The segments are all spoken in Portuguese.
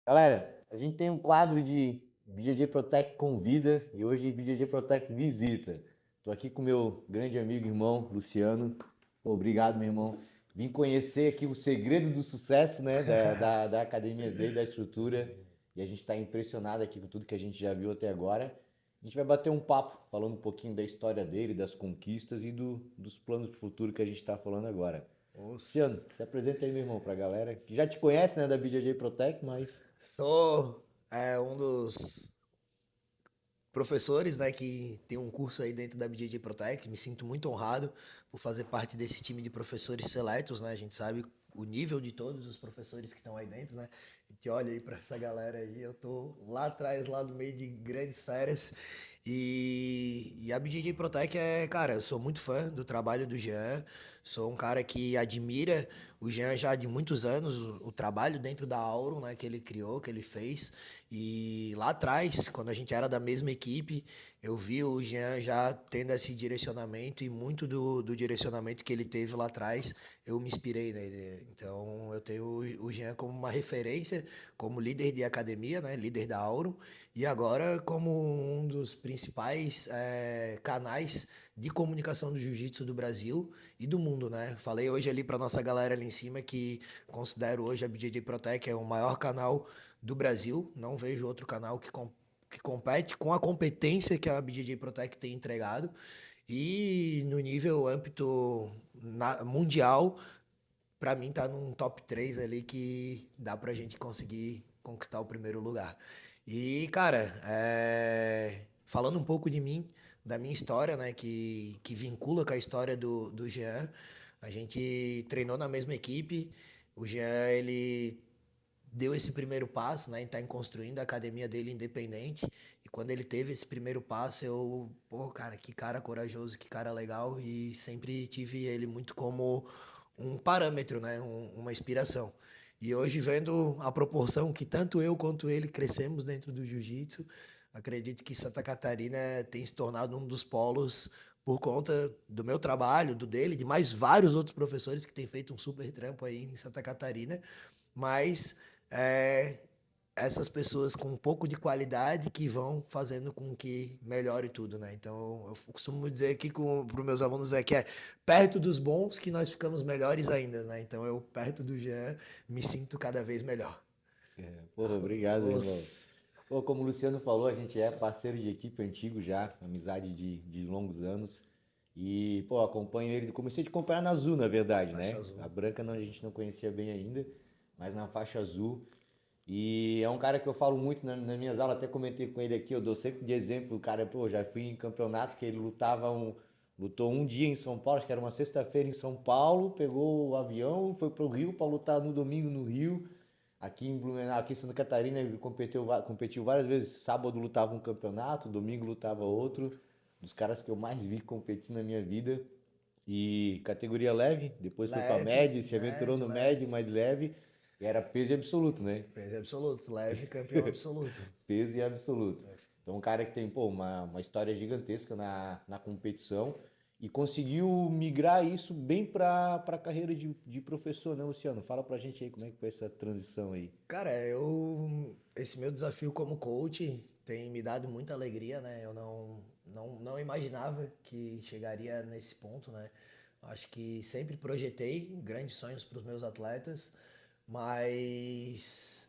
Galera, a gente tem um quadro de BJJ Protect convida e hoje BJJ Protect visita. Tô aqui com meu grande amigo e irmão Luciano. Pô, obrigado, meu irmão. Vim conhecer aqui o segredo do sucesso, né, da academia dele, da estrutura. E a gente está impressionado aqui com tudo que a gente já viu até agora. A gente vai bater um papo falando um pouquinho da história dele, das conquistas e dos planos de futuro que a gente está falando agora. Luciano, Os- se apresenta aí, meu irmão, pra galera que já te conhece, né, da BJJ Protect, mas Sou um dos professores, né, que tem um curso aí dentro da BJJ Protec. Me sinto muito honrado por fazer parte desse time de professores seletos, né? A gente sabe o nível de todos os professores que estão aí dentro, né? A gente olha aí para essa galera aí, eu tô lá atrás, lá no meio de grandes férias. E a BJJ Protec cara, eu sou muito fã do trabalho do Jean, sou um cara que admira o Jean já de muitos anos, o trabalho dentro da Auron, né, que ele criou, que ele fez. E lá atrás, quando a gente era da mesma equipe, eu vi o Jean já tendo esse direcionamento e muito do direcionamento que ele teve lá atrás, eu me inspirei nele. Então, eu tenho o Jean como uma referência, como líder de academia, né, líder da Auron, e agora como um dos principais canais de comunicação do jiu-jitsu do Brasil e do mundo, né? Falei hoje ali para nossa galera ali em cima que considero hoje a BJJ Protec o maior canal do Brasil. Não vejo outro canal que compete com a competência que a BJJ Protec tem entregado. E no nível âmbito mundial, para mim tá num top 3 ali que dá pra gente conseguir conquistar o primeiro lugar. E, cara, falando um pouco de mim, da minha história, né, que vincula com a história do Jean, a gente treinou na mesma equipe. O Jean, ele deu esse primeiro passo, né, em estar construindo a academia dele independente. E quando ele teve esse primeiro passo, pô, cara, que cara corajoso, que cara legal. E sempre tive ele muito como um parâmetro, né, uma inspiração. E hoje, vendo a proporção que tanto eu quanto ele crescemos dentro do jiu-jitsu, acredito que Santa Catarina tem se tornado um dos polos por conta do meu trabalho, do dele, de mais vários outros professores que têm feito um super trampo aí em Santa Catarina, mas é, essas pessoas com um pouco de qualidade que vão fazendo com que melhore tudo, né? Então, eu costumo dizer aqui para os meus alunos que é perto dos bons que nós ficamos melhores ainda, né? Então, eu perto do Jean me sinto cada vez melhor. porra, obrigado, meu irmão. Os... Pô, como o Luciano falou, a gente é parceiro de equipe antigo já, amizade de longos anos. E, pô, acompanho ele, comecei a te acompanhar na Azul, na verdade, Faixa né? azul. A branca não, a gente não conhecia bem ainda, mas na faixa azul. E é um cara que eu falo muito nas minhas aulas, até comentei com ele aqui, eu dou sempre de exemplo, o cara, pô, já fui em campeonato que ele lutou um dia em São Paulo, acho que era uma sexta-feira em São Paulo, pegou o avião, foi pro Rio para lutar no domingo no Rio. Aqui em Blumenau, aqui em Santa Catarina, ele competiu várias vezes. Sábado lutava um campeonato, domingo lutava outro. Dos caras que eu mais vi competir na minha vida. E categoria leve, depois foi pra Leve, média, se aventurou médio, no médio, leve. mais leve. E era peso e absoluto, né? Peso absoluto, leve campeão absoluto. Peso e absoluto. Então, um cara que tem, pô, uma história gigantesca na competição e conseguiu migrar isso bem pra carreira de professor, né, Luciano? Fala pra gente aí como é que foi essa transição aí. Cara, esse meu desafio como coach tem me dado muita alegria, né? Eu não imaginava que chegaria nesse ponto, né? Acho que sempre projetei grandes sonhos para os meus atletas, mas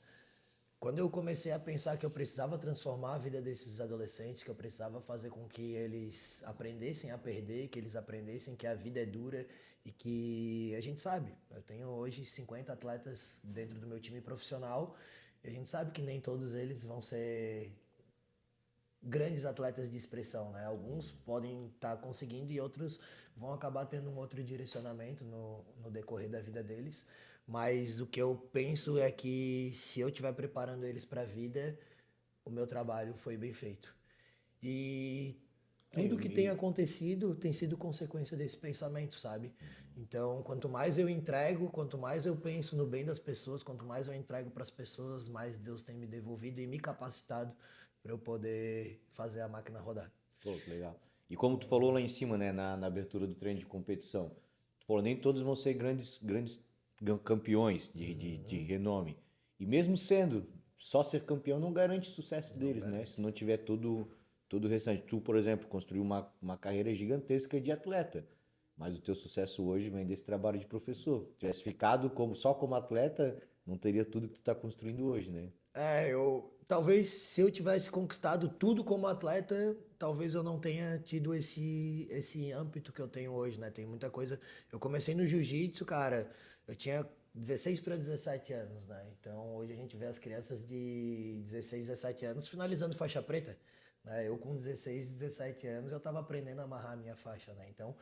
quando eu comecei a pensar que eu precisava transformar a vida desses adolescentes, que eu precisava fazer com que eles aprendessem a perder, que eles aprendessem que a vida é dura e que a gente sabe, eu tenho hoje 50 atletas dentro do meu time profissional e a gente sabe que nem todos eles vão ser grandes atletas de expressão, né? Alguns podem estar conseguindo e outros vão acabar tendo um outro direcionamento no decorrer da vida deles. Mas o que eu penso é que se eu estiver preparando eles para a vida, o meu trabalho foi bem feito. E É, tudo que tem acontecido tem sido consequência desse pensamento, sabe? Então, quanto mais eu entrego, quanto mais eu penso no bem das pessoas, quanto mais eu entrego para as pessoas, mais Deus tem me devolvido e me capacitado para eu poder fazer a máquina rodar. Pô, que legal. E como tu falou lá em cima, né, na abertura do treino de competição, tu falou, nem todos vão ser grandes campeões de renome. E mesmo sendo, só ser campeão não garante o sucesso deles, né? Se não tiver todo o restante. Tu, por exemplo, construiu uma carreira gigantesca de atleta, mas o teu sucesso hoje vem desse trabalho de professor. Se tivesse ficado só como atleta, não teria tudo que tu está construindo hoje, né? Talvez se eu tivesse conquistado tudo como atleta, talvez eu não tenha tido esse âmbito que eu tenho hoje, né? Tem muita coisa. Eu comecei no jiu-jitsu, cara, eu tinha 16 para 17 anos, né? Então hoje a gente vê as crianças de 16, 17 anos finalizando faixa preta, né? Eu com 16, 17 anos eu tava aprendendo a amarrar a minha faixa, né? Então,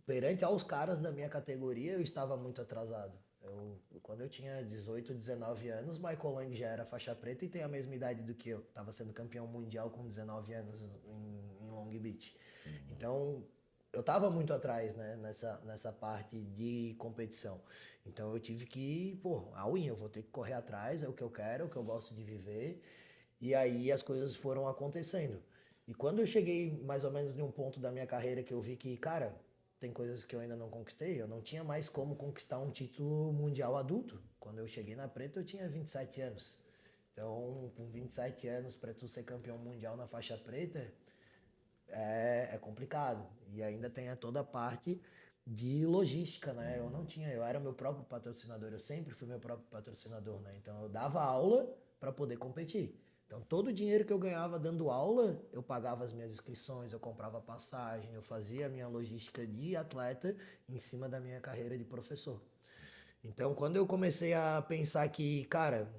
perante aos caras da minha categoria, eu estava muito atrasado. Quando eu tinha 18, 19 anos, Michael Lang já era faixa preta e tem a mesma idade do que eu. Estava sendo campeão mundial com 19 anos em Long Beach. Então, eu estava muito atrás, né, nessa parte de competição. Então, eu tive que, a unha, eu vou ter que correr atrás, é o que eu quero, é o que eu gosto de viver. E aí as coisas foram acontecendo. E quando eu cheguei mais ou menos em um ponto da minha carreira que eu vi que, cara, tem coisas que eu ainda não conquistei. Eu não tinha mais como conquistar um título mundial adulto. Quando eu cheguei na preta, eu tinha 27 anos. Então, com 27 anos, para tu ser campeão mundial na faixa preta, é complicado. E ainda tem toda a parte de logística, né? Eu era meu próprio patrocinador, eu sempre fui meu próprio patrocinador, né? Então, eu dava aula para poder competir. Então, todo o dinheiro que eu ganhava dando aula, eu pagava as minhas inscrições, eu comprava passagem, eu fazia a minha logística de atleta em cima da minha carreira de professor. Então, quando eu comecei a pensar que, cara,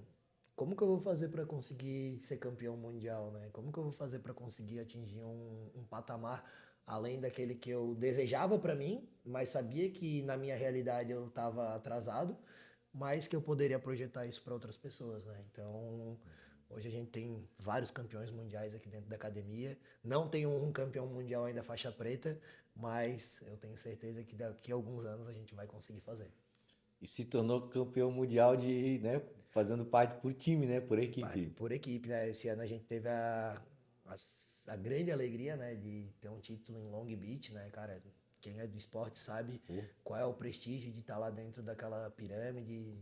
como que eu vou fazer para conseguir ser campeão mundial, né? Como que eu vou fazer para conseguir atingir um patamar além daquele que eu desejava para mim, mas sabia que na minha realidade eu estava atrasado, mas que eu poderia projetar isso para outras pessoas, né? Então, hoje a gente tem vários campeões mundiais aqui dentro da academia. Não tem um campeão mundial ainda faixa preta, mas eu tenho certeza que daqui a alguns anos a gente vai conseguir fazer. E se tornou campeão mundial né, fazendo parte por time, né, por equipe. Por equipe, né? Esse ano a gente teve a grande alegria, né, de ter um título em Long Beach, né, cara? Quem é do esporte sabe qual é o prestígio de estar lá dentro daquela pirâmide,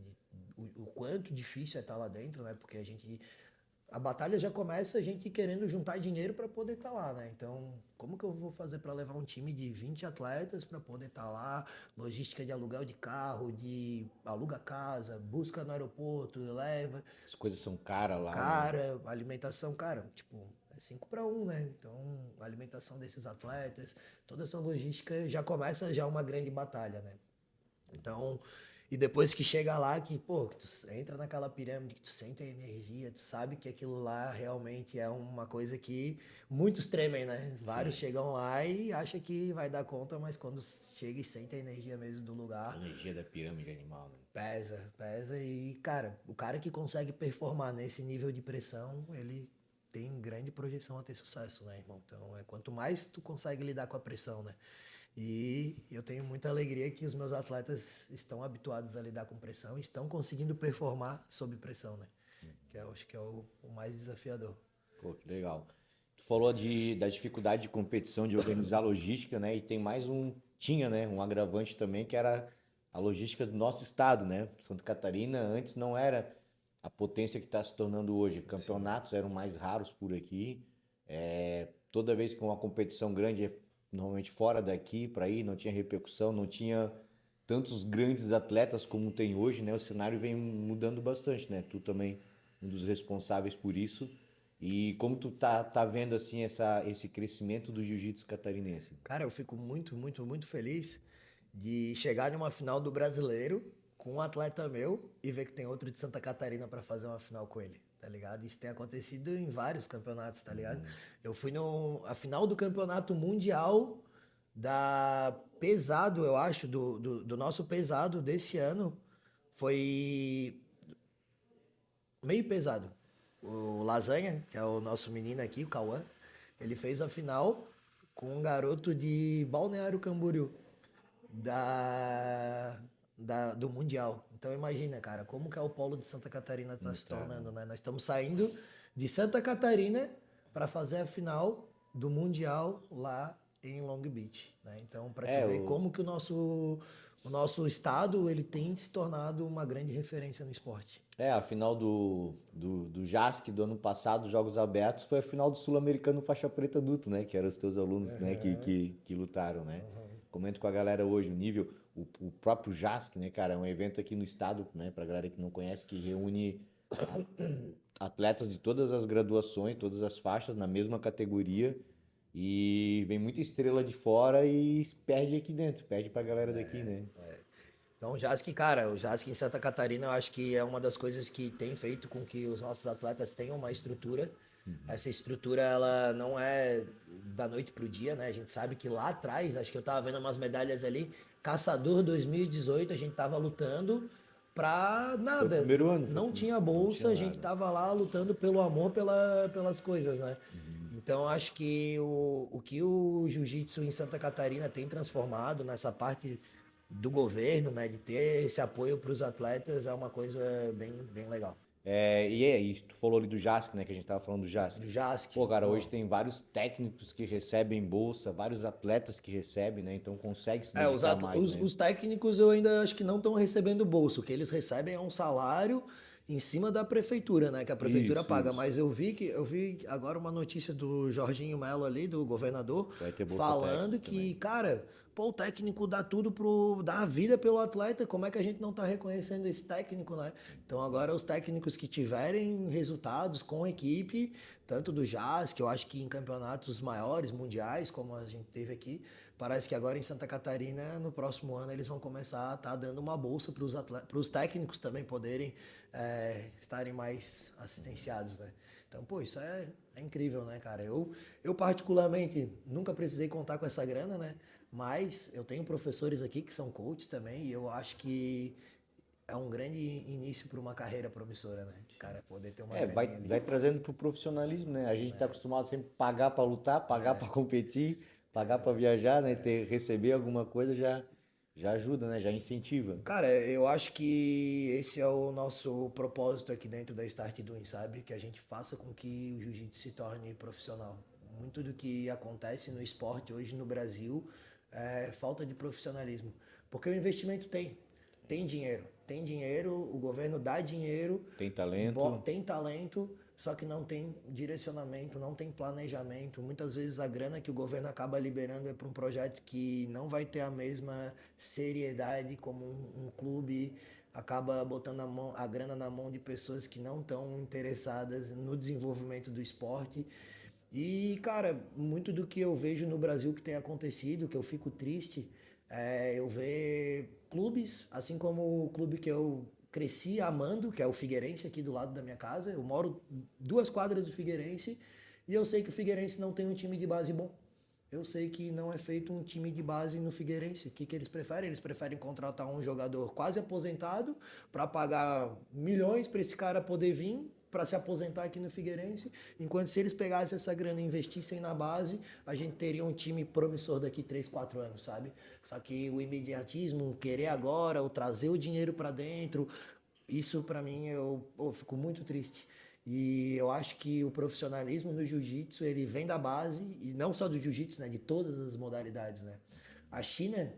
o quanto difícil é estar lá dentro, né? Porque a batalha já começa a gente querendo juntar dinheiro para poder estar lá, né? Então, como que eu vou fazer para levar um time de 20 atletas para poder estar lá? Logística de aluguel de carro, de aluga casa, busca no aeroporto, leva. As coisas são caras lá, né? Cara, alimentação, cara, tipo, é 5 para 1, né? Então, a alimentação desses atletas, toda essa logística já começa já uma grande batalha, né? Então, e depois que chega lá, que tu entra naquela pirâmide, que tu sente a energia, tu sabe que aquilo lá realmente é uma coisa que muitos tremem, né? Vários chegam lá e acham que vai dar conta, mas quando chega e sente a energia mesmo do lugar... A energia da pirâmide animal, né? Pesa e, cara, o cara que consegue performar nesse nível de pressão, ele tem grande projeção a ter sucesso, né, irmão? Então, quanto mais tu consegue lidar com a pressão, né? E eu tenho muita alegria que os meus atletas estão habituados a lidar com pressão e estão conseguindo performar sob pressão, né? Que eu acho que é o mais desafiador. Pô, que legal. Tu falou da dificuldade de competição, de organizar logística, né? E tem tinha, né? Um agravante também, que era a logística do nosso estado, né? Santa Catarina antes não era a potência que está se tornando hoje. Campeonatos eram mais raros por aqui. Toda vez que uma competição grande normalmente fora daqui para ir, não tinha repercussão, não tinha tantos grandes atletas como tem hoje, né? O cenário vem mudando bastante, né? Tu também um dos responsáveis por isso. E como tu tá vendo assim esse crescimento do jiu-jitsu catarinense? Cara, eu fico muito, muito, muito feliz de chegar numa final do Brasileiro com um atleta meu e ver que tem outro de Santa Catarina para fazer uma final com ele, tá ligado? Isso tem acontecido em vários campeonatos, tá ligado? Eu fui a final do campeonato mundial da pesado, eu acho, do nosso pesado desse ano, foi meio pesado. O Lasanha, que é o nosso menino aqui, o Cauã, ele fez a final com um garoto de Balneário Camboriú, do Mundial. Então imagina, cara, como que é o polo de Santa Catarina está se tornando, né? Nós estamos saindo de Santa Catarina para fazer a final do Mundial lá em Long Beach, né? Então, para tu ver como que o o nosso estado ele tem se tornado uma grande referência no esporte. A final do JASC do ano passado, Jogos Abertos, foi a final do Sul-Americano Faixa Preta Adulto, né? Que eram os teus alunos, né? Que lutaram, né? Comento com a galera hoje o nível, o próprio JASC, né, cara? É um evento aqui no estado, né? Pra galera que não conhece, que reúne atletas de todas as graduações, todas as faixas na mesma categoria. E vem muita estrela de fora e perde aqui dentro, perde pra galera daqui, né? Então, o JASC, cara, o JASC em Santa Catarina, eu acho que é uma das coisas que tem feito com que os nossos atletas tenham uma estrutura. Essa estrutura, ela não é da noite pro dia, né? A gente sabe que lá atrás, acho que eu tava vendo umas medalhas ali, Caçador 2018, a gente tava lutando pra Foi o nada. primeiro ano, Não tinha não bolsa, tinha a gente nada. tava lá lutando pelo amor pelas coisas, né? Então, acho que o que o jiu-jitsu em Santa Catarina tem transformado nessa parte do governo, né, de ter esse apoio para os atletas é uma coisa bem legal. E é isso, tu falou ali do JASC, né? Que a gente tava falando do JASC. Do JASC, Pô, cara, pô, hoje tem vários técnicos que recebem bolsa, vários atletas que recebem, né? Então consegue se os, dedicar atl- mais, os, né? os técnicos eu ainda acho que não estão recebendo bolsa. O que eles recebem é um salário em cima da prefeitura, né? Que a prefeitura Isso, paga. isso. Mas eu vi agora uma notícia do Jorginho Melo ali, do governador, Vai ter bolsa falando técnica que, também. cara, pô, o técnico dá a vida pelo atleta. Como é que a gente não tá reconhecendo esse técnico, né? Então agora os técnicos que tiverem resultados com a equipe, tanto do JAS, que eu acho que em campeonatos maiores, mundiais, como a gente teve aqui, parece que agora em Santa Catarina, no próximo ano, eles vão começar a estar dando uma bolsa para os técnicos também poderem estarem mais assistenciados, né? Então, pô, isso é incrível, né, cara? Eu particularmente nunca precisei contar com essa grana, né? Mas eu tenho professores aqui que são coaches também e eu acho que é um grande início para uma carreira promissora, né? O cara poder ter uma Vai, graninha vai ali. trazendo pro profissionalismo, né? A gente tá acostumado sempre a pagar pra lutar, pagar pra competir, pagar pra viajar, né? Receber alguma coisa já ajuda, né? Já incentiva. Cara, eu acho que esse é o nosso propósito aqui dentro da Start Doing, sabe? Que a gente faça com que o jiu-jitsu se torne profissional. Muito do que acontece no esporte hoje no Brasil é falta de profissionalismo. Porque o investimento tem dinheiro, o governo dá dinheiro, Tem talento. tem talento, só que não tem direcionamento, não tem planejamento. Muitas vezes a grana que o governo acaba liberando é para um projeto que não vai ter a mesma seriedade como um clube acaba botando a grana na mão de pessoas que não estão interessadas no desenvolvimento do esporte. E, cara, muito do que eu vejo no Brasil que tem acontecido, que eu fico triste, eu ver clubes, assim como o clube que eu cresci amando, que é o Figueirense aqui do lado da minha casa. Eu moro 2 quadras do Figueirense e eu sei que o Figueirense não tem um time de base bom. Eu sei que não é feito um time de base no Figueirense. O que eles preferem? Eles preferem contratar um jogador quase aposentado para pagar milhões para esse cara poder vir para se aposentar aqui no Figueirense. Enquanto se eles pegassem essa grana e investissem na base, a gente teria um time promissor daqui 3, 4 anos, sabe? Só que o imediatismo, o querer agora, o trazer o dinheiro para dentro, isso para mim eu fico muito triste. E eu acho que o profissionalismo no jiu-jitsu, ele vem da base, e não só do jiu-jitsu, né, de todas as modalidades, né? A China,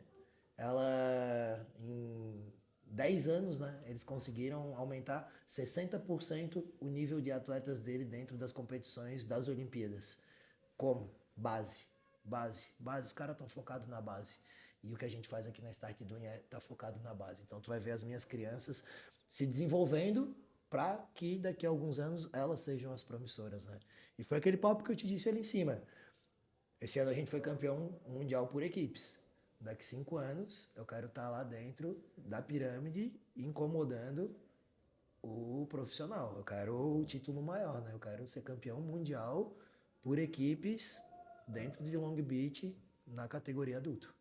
ela em 10 anos, né, eles conseguiram aumentar 60% o nível de atletas dele dentro das competições das Olimpíadas. Como? Base. Base. Os caras estão focados na base. E o que a gente faz aqui na Start Doing tá focado na base. Então tu vai ver as minhas crianças se desenvolvendo para que daqui a alguns anos elas sejam as promissoras, né? E foi aquele papo que eu te disse ali em cima. Esse ano a gente foi campeão mundial por equipes. Daqui 5 anos eu quero estar lá dentro da pirâmide incomodando o profissional. Eu quero o título maior, né? Eu quero ser campeão mundial por equipes dentro de Long Beach na categoria adulto.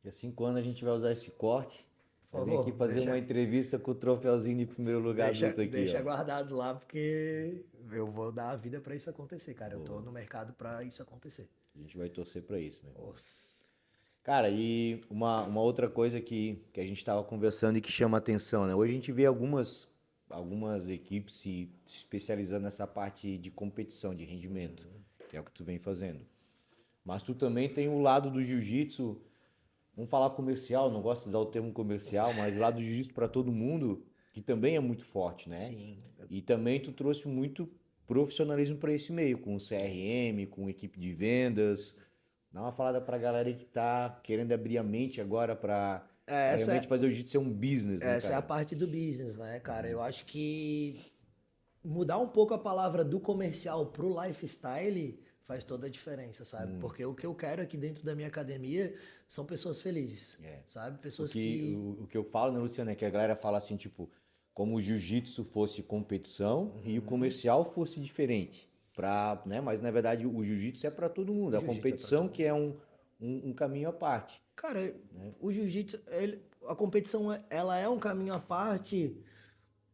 Daqui a 5 anos a gente vai usar esse corte. Por Vai vir aqui favor, fazer uma entrevista com o troféuzinho de primeiro lugar adulto aqui, deixa ó. guardado lá porque eu vou dar a vida para isso acontecer, cara. Eu tô no mercado para isso acontecer. A gente vai torcer pra isso, meu irmão. Nossa. Cara, e uma outra coisa que a gente estava conversando e que chama atenção, né? Hoje a gente vê algumas equipes se especializando nessa parte de competição, de rendimento, que é o que tu vem fazendo. Mas tu também tem o lado do jiu-jitsu vamos falar comercial, não gosto de usar o termo comercial, mas lá do jiu-jitsu para todo mundo, que também é muito forte, né? Sim, E também tu trouxe muito profissionalismo para esse meio, com o sim. CRM, com equipe de vendas. Dá uma falada pra galera aí que tá querendo abrir a mente agora pra É, realmente fazer o jiu-jitsu ser um business, né, essa é a cara? parte do business, né, cara? Eu acho que mudar um pouco a palavra do comercial pro lifestyle faz toda a diferença, sabe? Porque Muito. o que eu quero aqui dentro da minha academia são pessoas felizes, É. sabe? O Pessoas que, que. o, o que eu falo, né, Luciano, é que a galera fala assim, tipo, como o jiu-jitsu fosse competição e o comercial fosse diferente. Né? Mas na verdade o jiu-jitsu é pra todo mundo. O A jiu-jitsu é pra competição todo que mundo. é um caminho à parte. Cara, o jiu-jitsu, a competição, ela é um caminho à parte.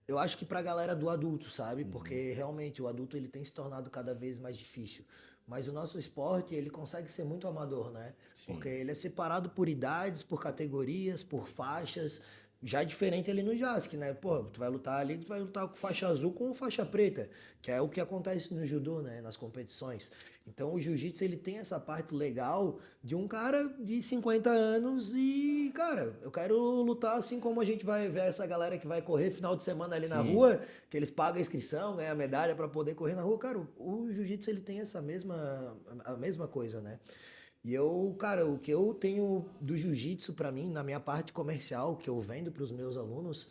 Eu acho que pra galera do adulto, sabe? Porque realmente o adulto ele tem se tornado cada vez mais difícil. Mas o nosso esporte, ele consegue ser muito amador, né? Porque Sim. ele é separado por idades, por categorias, por faixas. Já é diferente ali no JASC, né? Pô, tu vai lutar ali, tu vai lutar com faixa azul com faixa preta, que é o que acontece no judô, né? Nas competições. Então o jiu-jitsu ele tem essa parte legal de um cara de 50 anos e, cara, eu quero lutar assim como a gente vai ver essa galera que vai correr final de semana ali na Sim. rua, que eles pagam a inscrição, ganham a medalha para poder correr na rua. Cara, o jiu-jitsu ele tem a mesma coisa, né? E eu, cara, o que eu tenho do jiu-jitsu para mim, na minha parte comercial, que eu vendo para os meus alunos,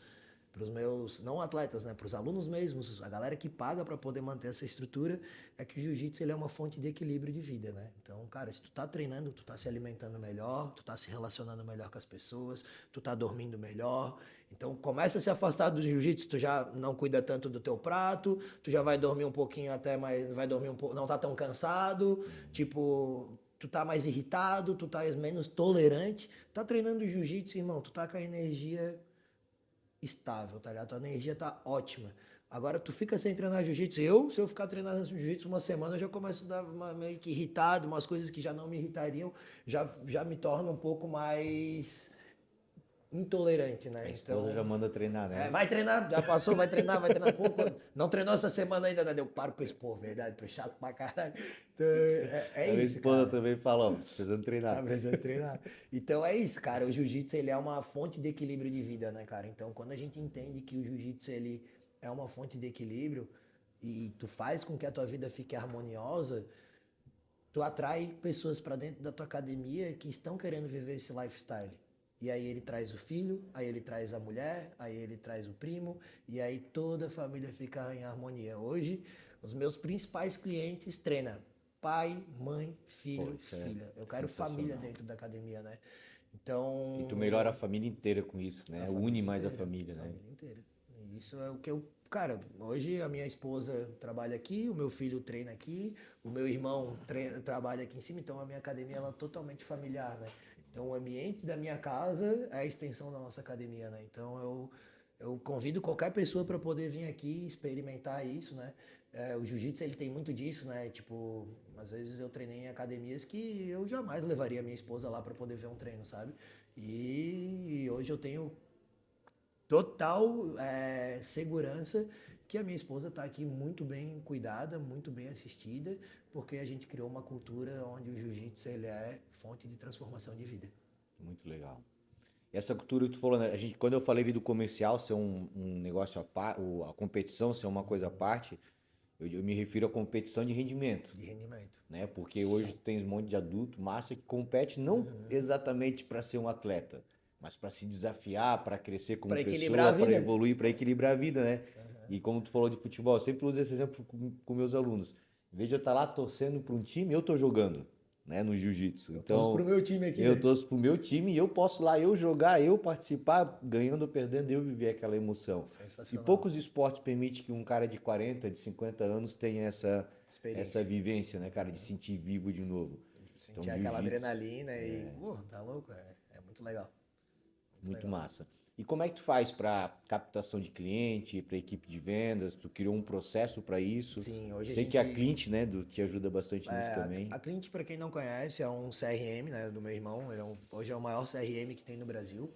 para os meus, não atletas, né, para os alunos mesmos, a galera que paga para poder manter essa estrutura, é que o jiu-jitsu ele é uma fonte de equilíbrio de vida, né? Então, cara, se tu tá treinando, tu tá se alimentando melhor, tu tá se relacionando melhor com as pessoas, tu tá dormindo melhor. Então, começa a se afastar do jiu-jitsu, tu já não cuida tanto do teu prato, tu já vai dormir um pouquinho até mais, vai dormir um pouco, não tá tão cansado, tipo, tu tá mais irritado, tu tá menos tolerante. Tá treinando jiu-jitsu, irmão, tu tá com a energia estável, tá ligado? Tua energia tá ótima. Agora tu fica sem treinar jiu-jitsu. Se eu ficar treinando jiu-jitsu uma semana, eu já começo a dar meio que irritado, umas coisas que já não me irritariam, já me tornam um pouco mais intolerante, A né? esposa já Então, manda treinar, né? vai treinar, já passou, vai treinar, vai treinar. Pô, não treinou essa semana ainda, né? Eu paro pra pô, verdade, tô chato pra caralho. Então, é A minha isso, esposa cara. também fala, ó, precisando Tá treinar. precisando treinar. Então é isso, cara. O jiu-jitsu ele é uma fonte de equilíbrio de vida, né, cara? Então quando a gente entende que o jiu-jitsu ele é uma fonte de equilíbrio e tu faz com que a tua vida fique harmoniosa, tu atrai pessoas para dentro da tua academia que estão querendo viver esse lifestyle. E aí ele traz o filho, aí ele traz a mulher, aí ele traz o primo, e aí toda a família fica em harmonia. Hoje, os meus principais clientes treinam pai, mãe, Pô, filho, isso é filha. Eu quero família sensacional. dentro da academia, né? E tu melhora a Então, família inteira com isso, a né? Une família mais a inteira, família, né? família inteira. E isso é o que eu. Cara, hoje a minha esposa trabalha aqui, o meu filho treina aqui, o meu irmão trabalha aqui em cima, então a minha academia ela é totalmente familiar, né? Então o ambiente da minha casa é a extensão da nossa academia, né? Então eu convido qualquer pessoa para poder vir aqui experimentar isso, né? O jiu-jitsu ele tem muito disso, né? Tipo, às vezes eu treinei em academias que eu jamais levaria minha esposa lá para poder ver um treino, sabe? E hoje eu tenho total segurança que a minha esposa está aqui muito bem cuidada, muito bem assistida, porque a gente criou uma cultura onde o jiu-jitsu ele é fonte de transformação de vida. Muito legal. E essa cultura que tu falou, né? Quando eu falei ali do comercial ser um negócio à parte, a competição ser uma coisa à parte, eu me refiro à competição de rendimento, De rendimento. né? Porque hoje tem um monte de adulto, massa, que compete não exatamente para ser um atleta, mas para se desafiar, para crescer como Para equilibrar a pessoa, para vida. evoluir, para equilibrar a vida, né? E como tu falou de futebol, eu sempre uso esse exemplo com meus alunos. Em vez de eu estar lá torcendo para um time, eu estou jogando, né, no jiu-jitsu. Eu torço pro Então, meu time aqui, eu né? torço pro meu time e eu posso lá eu jogar, eu participar, ganhando ou perdendo, eu viver aquela emoção. E Sensacional. poucos esportes permitem que um cara de 40, de 50 anos tenha essa Experiência. vivência, né, cara, de sentir vivo de novo. Então, Sentir aquela jiu-jitsu, adrenalina e, pô, tá louco? É muito legal. Muito muito legal. massa. E como é que tu faz para captação de cliente, para equipe de vendas? Tu criou um processo para isso? Sim, hoje a Sei que a gente. Clint, né, te ajuda bastante nisso também. A Clint, para quem não conhece, é um CRM, né, do meu irmão. Hoje é o maior CRM que tem no Brasil,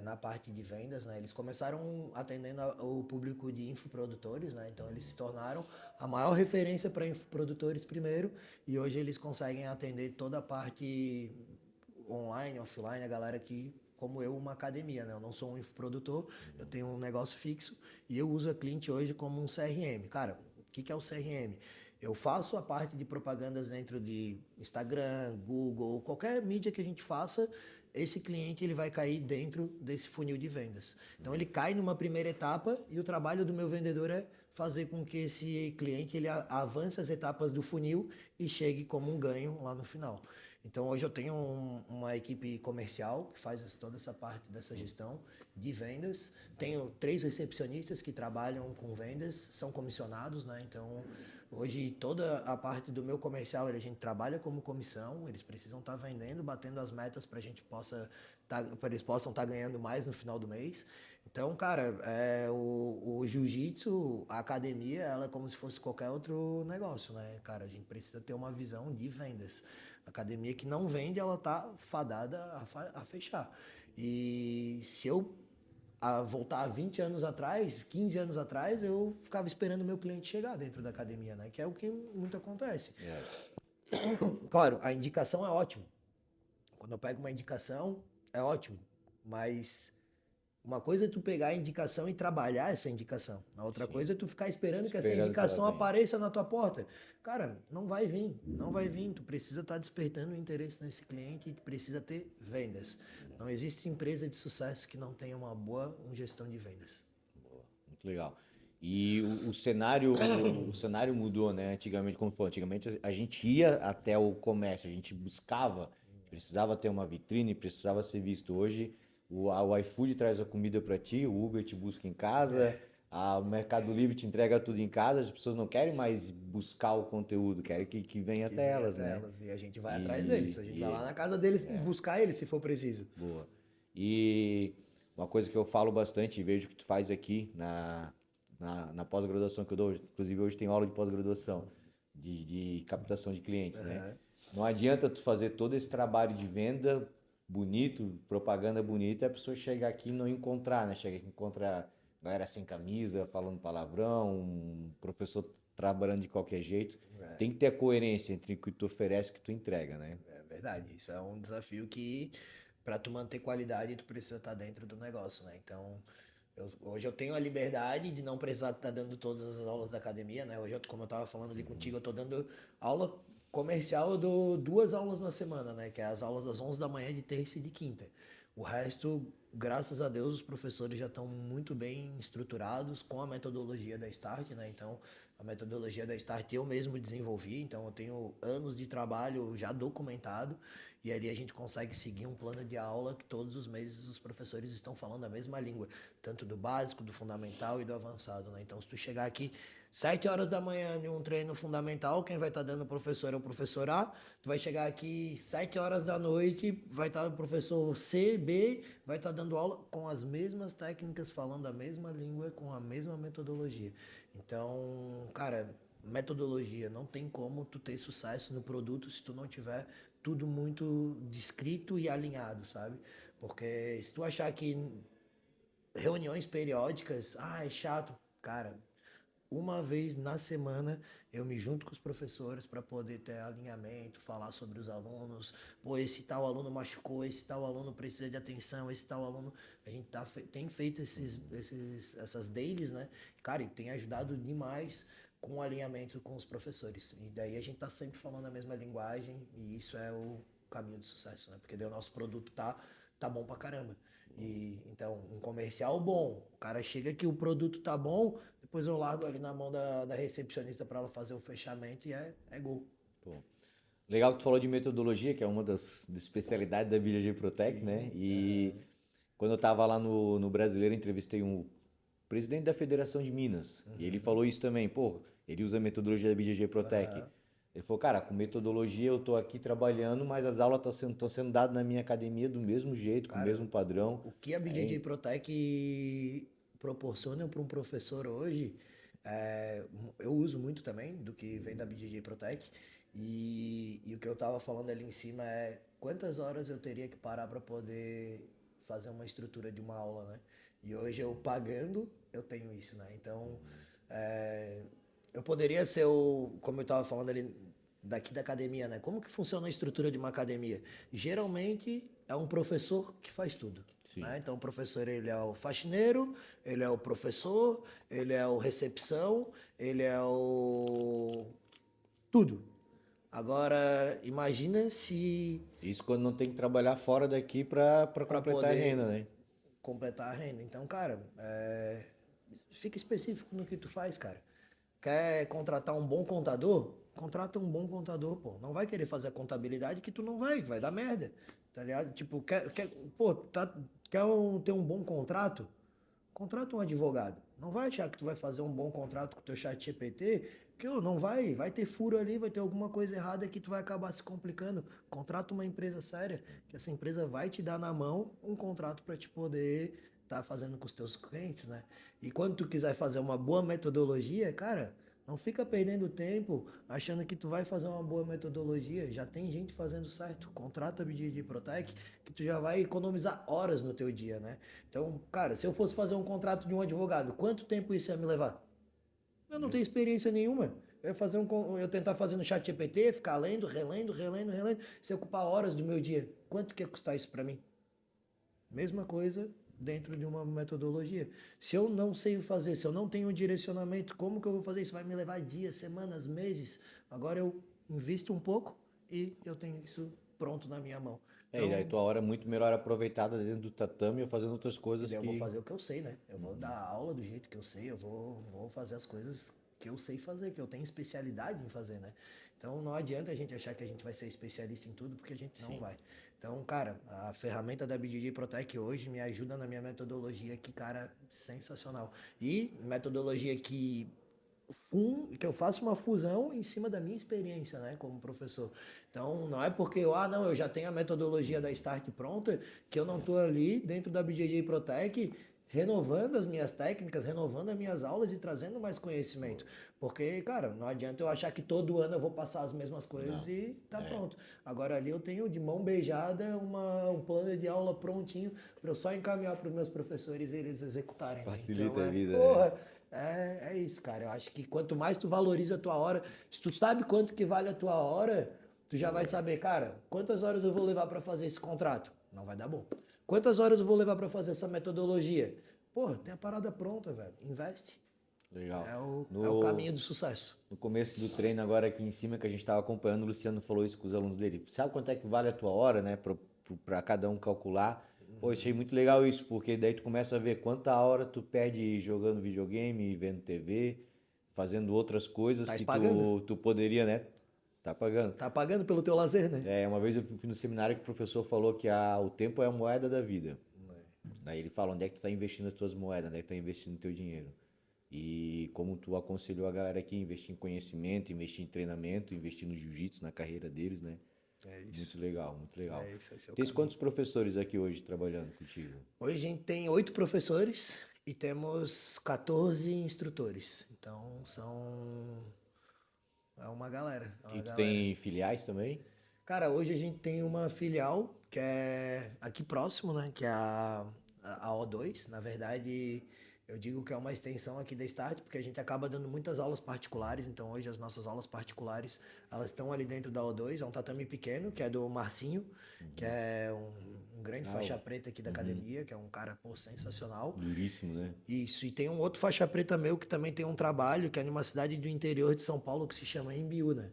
na parte de vendas, né? Eles começaram atendendo o público de infoprodutores, né? Então eles se tornaram a maior referência para infoprodutores primeiro, e hoje eles conseguem atender toda a parte online, offline, a galera que, como eu, uma academia, né? Eu não sou um infoprodutor, eu tenho um negócio fixo e eu uso a Clint hoje como um CRM. Cara, o que é o CRM? Eu faço a parte de propagandas dentro de Instagram, Google, qualquer mídia que a gente faça, esse cliente ele vai cair dentro desse funil de vendas. Então ele cai numa primeira etapa e o trabalho do meu vendedor é fazer com que esse cliente ele avance as etapas do funil e chegue como um ganho lá no final. Então hoje eu tenho uma equipe comercial que faz toda essa parte dessa gestão de vendas. Tenho 3 recepcionistas que trabalham com vendas, são comissionados, né? Então hoje toda a parte do meu comercial a gente trabalha como comissão, eles precisam estar vendendo, batendo as metas para a gente para eles possam estar ganhando mais no final do mês. Então, cara, o jiu-jitsu, a academia, ela é como se fosse qualquer outro negócio, né? Cara, a gente precisa ter uma visão de vendas. A academia que não vende, ela tá fadada a fechar. E se eu voltar a 20 anos atrás, 15 anos atrás, eu ficava esperando o meu cliente chegar dentro da academia, né? Que é o que muito acontece. Claro, a indicação é ótimo. Quando eu pego uma indicação, é ótimo. Mas uma coisa é tu pegar a indicação e trabalhar essa indicação. A outra coisa é tu ficar esperando que essa indicação apareça na tua porta. Cara, não vai vir, não vai vir. Tu precisa estar despertando o interesse nesse cliente e tu precisa ter vendas. Não existe empresa de sucesso que não tenha uma boa gestão de vendas. Boa, muito legal. E o cenário mudou, né? Antigamente, como foi? Antigamente a gente ia até o comércio, a gente buscava, precisava ter uma vitrine, precisava ser visto. Hoje o iFood traz a comida para ti, o Uber te busca em casa, o Mercado Livre te entrega tudo em casa, as pessoas não querem mais buscar o conteúdo, querem que venha até elas, né? E a gente vai atrás deles, a gente vai lá na casa deles buscar eles se for preciso. Boa. E uma coisa que eu falo bastante, e vejo que tu faz aqui na pós-graduação que eu dou, inclusive hoje tem aula de pós-graduação, de captação de clientes, né? Não adianta tu fazer todo esse trabalho de venda bonito, propaganda bonita, a pessoa chega aqui e não encontrar, né? Chega aqui e encontra galera sem camisa, falando palavrão, um professor trabalhando de qualquer jeito. Tem que ter a coerência entre o que tu oferece e o que tu entrega, né? É verdade, isso é um desafio que para tu manter qualidade tu precisa estar dentro do negócio, né? Então, hoje eu tenho a liberdade de não precisar estar dando todas as aulas da academia, né? Hoje, como eu estava falando ali contigo, eu estou dando aula comercial, eu dou 2 aulas na semana, né? Que é as aulas das 11 da manhã de terça e de quinta. O resto, graças a Deus, os professores já estão muito bem estruturados com a metodologia da Start, né? Então, a metodologia da Start eu mesmo desenvolvi, então eu tenho anos de trabalho já documentado e ali a gente consegue seguir um plano de aula que todos os meses os professores estão falando a mesma língua, tanto do básico, do fundamental e do avançado, né? Então, se tu chegar aqui 7 horas da manhã em um treino fundamental, quem vai estar dando o professor é o professor A. Tu vai chegar aqui 7 horas da noite, vai estar o professor C, B, vai estar dando aula com as mesmas técnicas, falando a mesma língua, com a mesma metodologia. Então, cara, metodologia, não tem como tu ter sucesso no produto se tu não tiver tudo muito descrito e alinhado, sabe? Porque se tu achar que reuniões periódicas, é chato, cara, uma vez na semana eu me junto com os professores para poder ter alinhamento, falar sobre os alunos. Pô, esse tal aluno machucou, esse tal aluno precisa de atenção, esse tal aluno. A gente tem feito essas dailies, né? Cara, e tem ajudado demais com o alinhamento com os professores. E daí a gente tá sempre falando a mesma linguagem e isso é o caminho do sucesso, né? Porque daí o nosso produto tá bom pra caramba. E então, um comercial bom, o cara chega que o produto tá bom, depois eu largo ali na mão da recepcionista para ela fazer o fechamento e é gol. Pô. Legal que tu falou de metodologia, que é uma das especialidades da BJJ Protect, né? E quando eu tava lá no Brasileiro, entrevistei um presidente da Federação de Minas. E ele falou isso também, pô, ele usa a metodologia da BJJ Protect. Ele falou, cara, com metodologia eu tô aqui trabalhando, mas as aulas estão sendo dadas na minha academia do mesmo jeito, com o mesmo padrão. O que a BJJ Protect proporciona para um professor hoje, eu uso muito também do que vem da BJJ Protect. E o que eu tava falando ali em cima é quantas horas eu teria que parar para poder fazer uma estrutura de uma aula, né? E hoje eu pagando, eu tenho isso, né? Então, eu poderia ser como eu tava falando ali daqui da academia, né? Como que funciona a estrutura de uma academia? Geralmente é um professor que faz tudo. Né? Então o professor, ele é o faxineiro, ele é o professor, ele é o recepção, ele é o tudo. Agora, imagina se Isso quando não tem que trabalhar fora daqui para para completar a poder renda, né? completar a renda. Então, cara, fica específico no que tu faz, cara. Quer contratar um bom contador? Contrata um bom contador, pô. Não vai querer fazer a contabilidade que tu não vai dar merda. Tá ligado? Tipo, ter um bom contrato? Contrata um advogado. Não vai achar que tu vai fazer um bom contrato com o teu chat GPT, que não vai ter furo ali, vai ter alguma coisa errada que tu vai acabar se complicando. Contrata uma empresa séria, que essa empresa vai te dar na mão um contrato para te poder estar fazendo com os teus clientes, né? E quando tu quiser fazer uma boa metodologia, cara, não fica perdendo tempo achando que tu vai fazer uma boa metodologia. Já tem gente fazendo certo. Contrata a BJJ Protec que tu já vai economizar horas no teu dia, né? Então, cara, se eu fosse fazer um contrato de um advogado, quanto tempo isso ia me levar? Eu não tenho experiência nenhuma. Eu ia tentar fazer no chat GPT, ficar lendo, relendo. Se ocupar horas do meu dia, quanto que ia custar isso para mim? Mesma coisa dentro de uma metodologia. Se eu não sei fazer, se eu não tenho um direcionamento, como que eu vou fazer isso? Vai me levar dias, semanas, meses. Agora eu invisto um pouco e eu tenho isso pronto na minha mão. E aí tua hora é muito melhor aproveitada dentro do tatame ou fazendo outras coisas Eu vou que... fazer o que eu sei, né? Eu vou dar aula do jeito que eu sei, eu vou fazer as coisas que eu sei fazer, que eu tenho especialidade em fazer, né? Então não adianta a gente achar que a gente vai ser especialista em tudo, porque a gente não vai. Então, cara, a ferramenta da BJJ Protec hoje me ajuda na minha metodologia que, cara, sensacional. E metodologia que eu faço uma fusão em cima da minha experiência, né, como professor. Então, não é porque eu já tenho a metodologia da Start pronta, que eu não estou ali dentro da BJJ Protec renovando as minhas técnicas, renovando as minhas aulas e trazendo mais conhecimento. Porque, cara, não adianta eu achar que todo ano eu vou passar as mesmas coisas e tá pronto. Agora ali eu tenho de mão beijada um plano de aula prontinho para eu só encaminhar para os meus professores e eles executarem. Facilita Né? a vida, porra, é isso, cara. Eu acho que quanto mais tu valoriza a tua hora, se tu sabe quanto que vale a tua hora, tu já vai saber, cara, quantas horas eu vou levar para fazer esse contrato? Não vai dar bom. Quantas horas eu vou levar para fazer essa metodologia? Porra, tem a parada pronta, velho. Investe. Legal. É o caminho do sucesso. No começo do treino, agora aqui em cima, que a gente estava acompanhando, o Luciano falou isso com os alunos dele. Sabe quanto é que vale a tua hora, né? Para cada um calcular. Pô, achei muito legal isso, porque daí tu começa a ver quanta hora tu perde jogando videogame, vendo TV, fazendo outras coisas Tá que pagando? tu poderia, né? Tá pagando. Tá pagando pelo teu lazer, né? Uma vez eu fui no seminário que o professor falou que o tempo é a moeda da vida. Daí ele fala, onde é que tu tá investindo as tuas moedas, onde é que tu tá investindo o teu dinheiro. E como tu aconselhou a galera aqui, investir em conhecimento, investir em treinamento, investir no jiu-jitsu, na carreira deles, né? É isso. Muito legal, muito legal. É isso, esse é o Tens caminho. quantos professores aqui hoje trabalhando contigo? Hoje a gente tem 8 professores e temos 14 instrutores. Então é uma galera. E tu tem filiais também? Cara, hoje a gente tem uma filial que é aqui próximo, né? Que é a O2. Na verdade, eu digo que é uma extensão aqui da Start, porque a gente acaba dando muitas aulas particulares. Então, hoje as nossas aulas particulares, elas estão ali dentro da O2. É um tatame pequeno, que é do Marcinho, que é um grande faixa preta aqui da academia, que é um cara, pô, sensacional. Duríssimo, né? Isso, e tem um outro faixa preta meu que também tem um trabalho, que é numa cidade do interior de São Paulo, que se chama Embiú, né?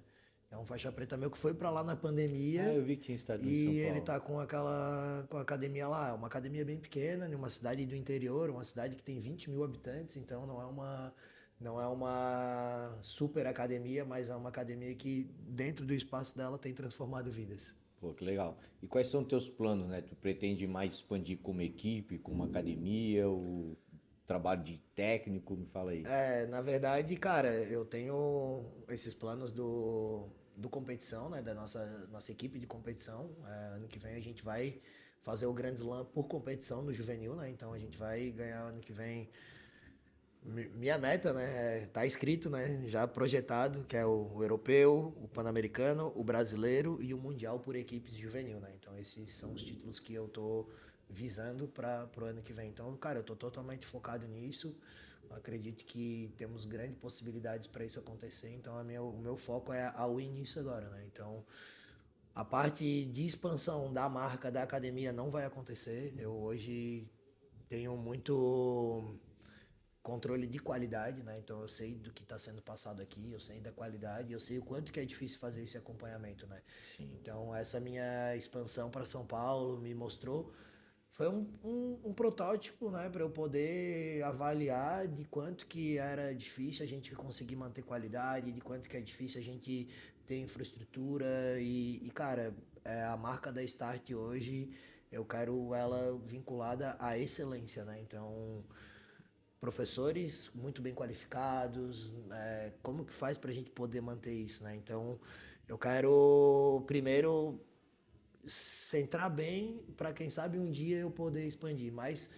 É um faixa preta meu que foi pra lá na pandemia. Eu vi que tinha estado em E São Paulo. ele tá com a academia lá. É uma academia bem pequena, numa cidade do interior, uma cidade que tem 20 mil habitantes, então não é uma super academia, mas é uma academia que dentro do espaço dela tem transformado vidas. Pô, que legal. E quais são teus planos, né? Tu pretende mais expandir como equipe, como academia, o trabalho de técnico? Me fala aí. Na verdade, cara, eu tenho esses planos do competição, né? Da nossa equipe de competição. Ano que vem a gente vai fazer o Grand Slam por competição no juvenil, né? Então a gente vai ganhar ano que vem. Minha meta, né? Tá escrito, né? Já projetado, que é o europeu, o pan-americano, o brasileiro e o mundial por equipes juvenil, né? Então esses são os títulos que eu tô visando para pro ano que vem. Então, cara, eu tô totalmente focado nisso. Eu acredito que temos grandes possibilidades para isso acontecer, então o meu foco é ao início agora, né? Então, a parte de expansão da marca, da academia não vai acontecer. Eu hoje tenho muito controle de qualidade, né? Então eu sei do que está sendo passado aqui, eu sei da qualidade, eu sei o quanto que é difícil fazer esse acompanhamento, né? Sim. Então essa minha expansão para São Paulo me mostrou, foi um protótipo, né? Para eu poder avaliar de quanto que era difícil a gente conseguir manter qualidade, de quanto que é difícil a gente ter infraestrutura cara, a marca da Start hoje, eu quero ela vinculada à excelência, né? Então professores muito bem qualificados, como que faz para a gente poder manter isso, né? Então, eu quero primeiro centrar bem para quem sabe um dia eu poder expandir, mas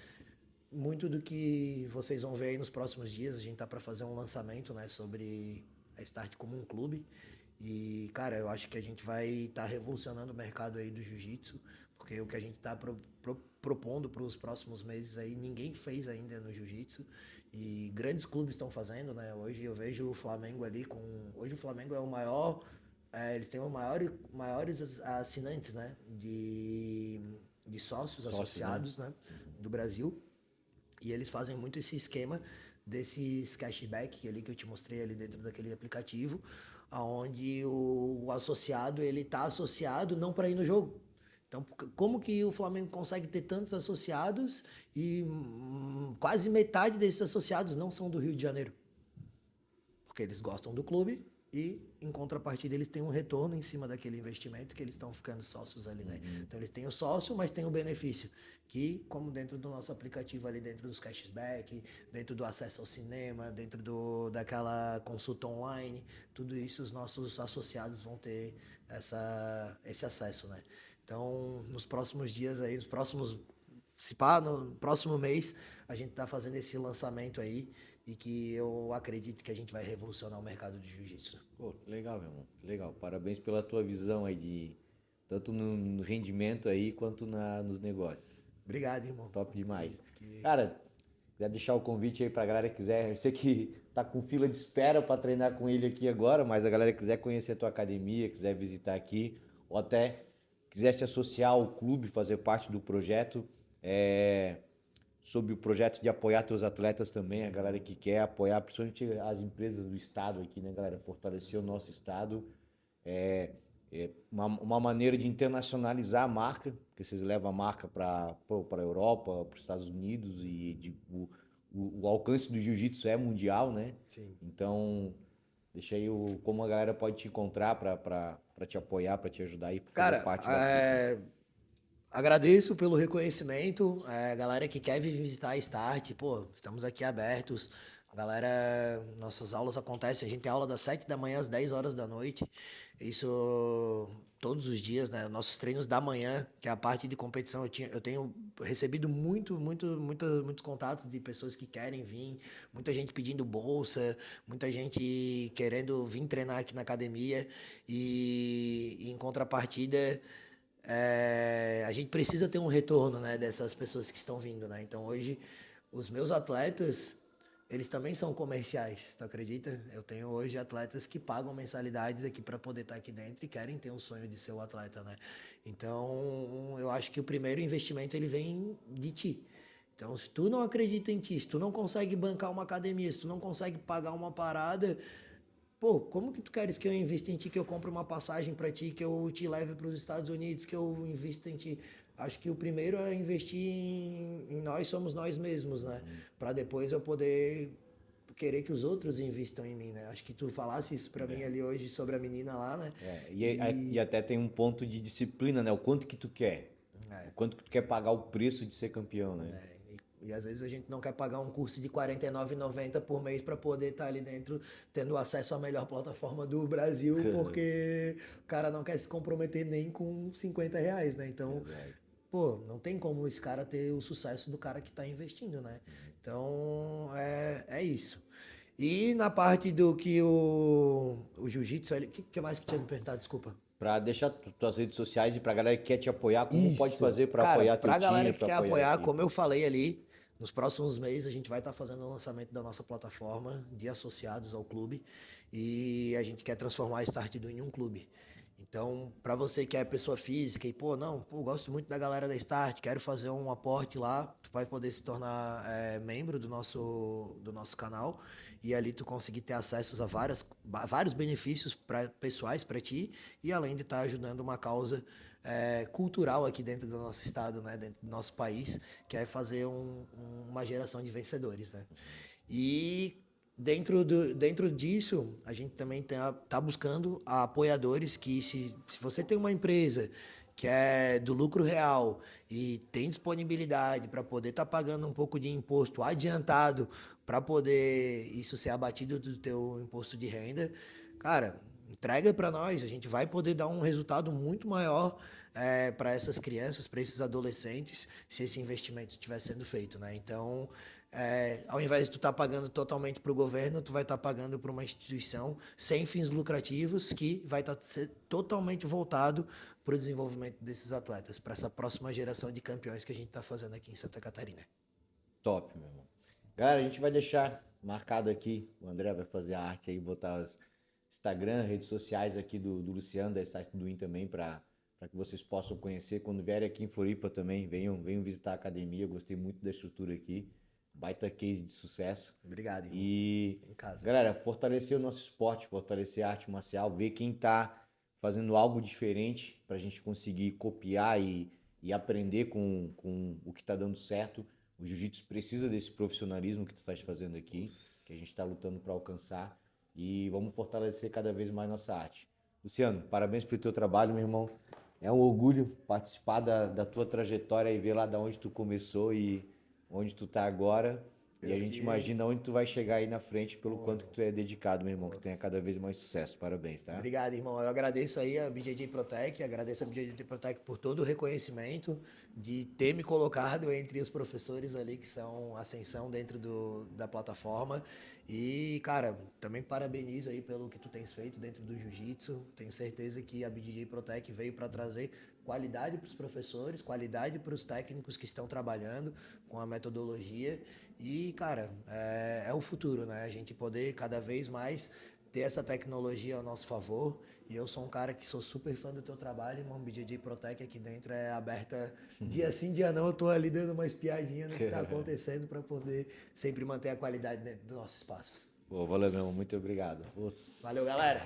muito do que vocês vão ver aí nos próximos dias, a gente tá para fazer um lançamento, né, sobre a Start como um clube. E, cara, eu acho que a gente vai estar revolucionando o mercado aí do jiu-jitsu, porque o que a gente está propondo para os próximos meses aí, ninguém fez ainda no jiu-jitsu. E grandes clubes estão fazendo, né? Hoje eu vejo o Flamengo ali com... Hoje o Flamengo é o maior... eles têm os maiores assinantes, né? De sócios associados, né? Do Brasil. E eles fazem muito esse esquema desses cashback ali que eu te mostrei ali dentro daquele aplicativo, onde o associado ele está associado não para ir no jogo. Então, como que o Flamengo consegue ter tantos associados e quase metade desses associados não são do Rio de Janeiro? Porque eles gostam do clube e, em contrapartida, eles têm um retorno em cima daquele investimento que eles estão ficando sócios ali, né? Então, eles têm o sócio, mas têm o benefício. Que, como dentro do nosso aplicativo ali, dentro dos cashback, dentro do acesso ao cinema, dentro daquela consulta online, tudo isso os nossos associados vão ter esse acesso, né? Então, nos próximos dias aí, se pá, no próximo mês, a gente tá fazendo esse lançamento aí e que eu acredito que a gente vai revolucionar o mercado de jiu-jitsu. Pô, legal, meu irmão. Legal. Parabéns pela tua visão aí de tanto no rendimento aí quanto nos negócios. Obrigado, irmão. Top demais. Cara, queria deixar o convite aí pra galera que quiser. Eu sei que tá com fila de espera para treinar com ele aqui agora, mas a galera que quiser conhecer a tua academia, quiser visitar aqui, ou até quiser se associar ao clube, fazer parte do projeto, sobre o projeto de apoiar teus atletas também, a galera que quer apoiar, principalmente as empresas do estado aqui, né, galera? Fortalecer o nosso estado. Uma maneira de internacionalizar a marca, porque vocês levam a marca para a Europa, para os Estados Unidos, e o alcance do jiu-jitsu é mundial, né? Sim. Então, deixa aí como a galera pode te encontrar para te apoiar, para te ajudar aí, para fazer parte da agradeço pelo reconhecimento, galera que quer vir visitar a Start, pô, estamos aqui abertos. Galera, nossas aulas acontecem, a gente tem aula das 7 da manhã às 10 horas da noite. Isso todos os dias, né? Nossos treinos da manhã, que é a parte de competição, eu tenho recebido muitos contatos de pessoas que querem vir, muita gente pedindo bolsa, muita gente querendo vir treinar aqui na academia e em contrapartida a gente precisa ter um retorno, né, dessas pessoas que estão vindo, né? Então hoje os meus atletas eles também são comerciais, tu acredita? Eu tenho hoje atletas que pagam mensalidades aqui para poder estar aqui dentro e querem ter um sonho de ser o atleta, né? Então, eu acho que o primeiro investimento ele vem de ti. Então, se tu não acredita em ti, se tu não consegue bancar uma academia, se tu não consegue pagar uma parada, pô, como que tu queres que eu invista em ti, que eu compre uma passagem para ti, que eu te leve para os Estados Unidos, que eu invista em ti? Acho que o primeiro é investir em nós, somos nós mesmos, né? Para depois eu poder querer que os outros investam em mim, né? Acho que tu falasse isso para mim ali hoje sobre a menina lá, né? E até tem um ponto de disciplina, né? O quanto que tu quer. O quanto que tu quer pagar o preço de ser campeão, né? E às vezes a gente não quer pagar um curso de R$ 49,90 por mês para poder estar ali dentro tendo acesso à melhor plataforma do Brasil, porque o cara não quer se comprometer nem com R$ 50, né? Então, pô, não tem como esse cara ter o sucesso do cara que está investindo, né? Então, é isso. E na parte do que o jiu-jitsu, o que mais que tinha me perguntado? Desculpa. Para deixar tuas redes sociais e para a galera que quer te apoiar, como pode fazer para apoiar teu time? Pra galera que quer apoiar, como eu falei ali, Nos próximos meses a gente vai estar fazendo o lançamento da nossa plataforma de associados ao clube e a gente quer transformar a Start em um clube. Então, para você que é pessoa física e, gosto muito da galera da Start, quero fazer um aporte lá, tu vai poder se tornar membro do nosso canal e ali tu conseguir ter acesso a vários benefícios pessoais para ti e além de estar ajudando uma causa cultural aqui dentro do nosso estado, né, dentro do nosso país, que é fazer uma geração de vencedores, né? E dentro disso, a gente também tá buscando apoiadores que, se você tem uma empresa que é do lucro real e tem disponibilidade para poder estar pagando um pouco de imposto adiantado para poder isso ser abatido do teu imposto de renda, cara, entrega para nós, a gente vai poder dar um resultado muito maior para essas crianças, para esses adolescentes, se esse investimento estiver sendo feito, né? Então, ao invés de tu estar pagando totalmente para o governo, tu vai estar pagando para uma instituição sem fins lucrativos que vai estar totalmente voltado para o desenvolvimento desses atletas, para essa próxima geração de campeões que a gente está fazendo aqui em Santa Catarina. Top, meu irmão. Galera, a gente vai deixar marcado aqui, o André vai fazer a arte aí, botar os Instagram, redes sociais aqui do Luciano, da Start do Win também, para que vocês possam conhecer. Quando vierem aqui em Floripa também, venham visitar a academia, eu gostei muito da estrutura aqui. Baita case de sucesso. Obrigado, irmão. E, em casa. Galera, fortalecer o nosso esporte, fortalecer a arte marcial, ver quem tá fazendo algo diferente pra gente conseguir copiar e aprender com o que tá dando certo. O jiu-jitsu precisa desse profissionalismo que tu estás fazendo aqui, que a gente tá lutando para alcançar. E vamos fortalecer cada vez mais nossa arte. Luciano, parabéns pelo teu trabalho, meu irmão. É um orgulho participar da tua trajetória e ver lá de onde tu começou e onde tu tá agora. E a gente imagina onde tu vai chegar aí na frente pelo quanto que tu é dedicado, meu irmão. Que tenha cada vez mais sucesso. Parabéns, tá? Obrigado, irmão. Eu agradeço aí a BJJ Protec, agradeço a BJJ Protec por todo o reconhecimento de ter me colocado entre os professores ali que são ascensão dentro da plataforma. E, cara, também parabenizo aí pelo que tu tens feito dentro do jiu-jitsu. Tenho certeza que a BJJ Protec veio para trazer qualidade para os professores, qualidade para os técnicos que estão trabalhando com a metodologia. E, cara, é o futuro, né? A gente poder cada vez mais ter essa tecnologia ao nosso favor. E eu sou um cara que sou super fã do teu trabalho, irmão. BJJ Protec aqui dentro é aberta dia sim, dia não. Eu tô ali dando uma espiadinha no que tá acontecendo para poder sempre manter a qualidade dentro do nosso espaço. Pô, valeu, meu irmão. Muito obrigado. Valeu, galera!